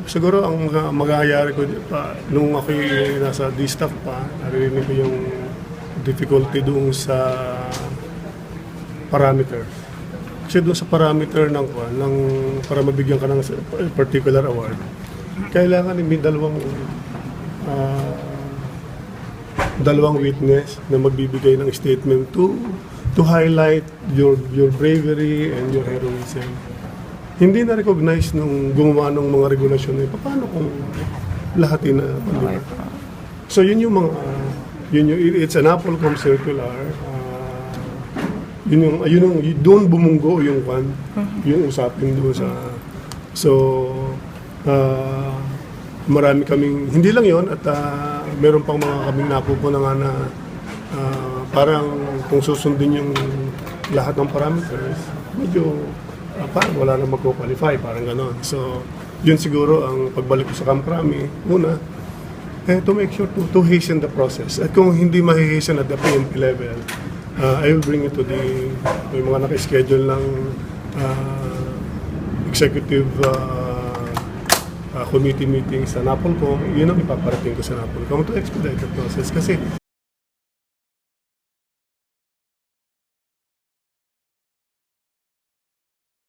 Siguro ang mangyayari ko pa, nung ako'y nasa D-Staff pa, narinig ko yung difficulty doon sa parameter. Kasi doon sa parameter para mabigyan ka ng particular award, kailangan may dalawang witness na magbibigay ng statement to highlight your bravery and your heroism. Hindi na-recognize nung gumawa ng mga regulasyon na paano kung lahat So yun yung mga it's an Applecom circular. Yun yung doon bumunggo yung yung usapin doon sa marami kaming hindi lang yon at meron pang mga kaming napupunan nga na parang kung susundin yung lahat ng parameters medyo parang wala na magko-qualify, parang gano'n. So, yun siguro ang pagbalik ko sa Camp Crame, una, to make sure to hasten the process. At kung hindi mahihasten at the PNP level, I will bring it to may mga naka-schedule ng executive committee meeting sa Napolcom. Yun ang ipaparating ko sa Napolcom to expedite the process. Kasi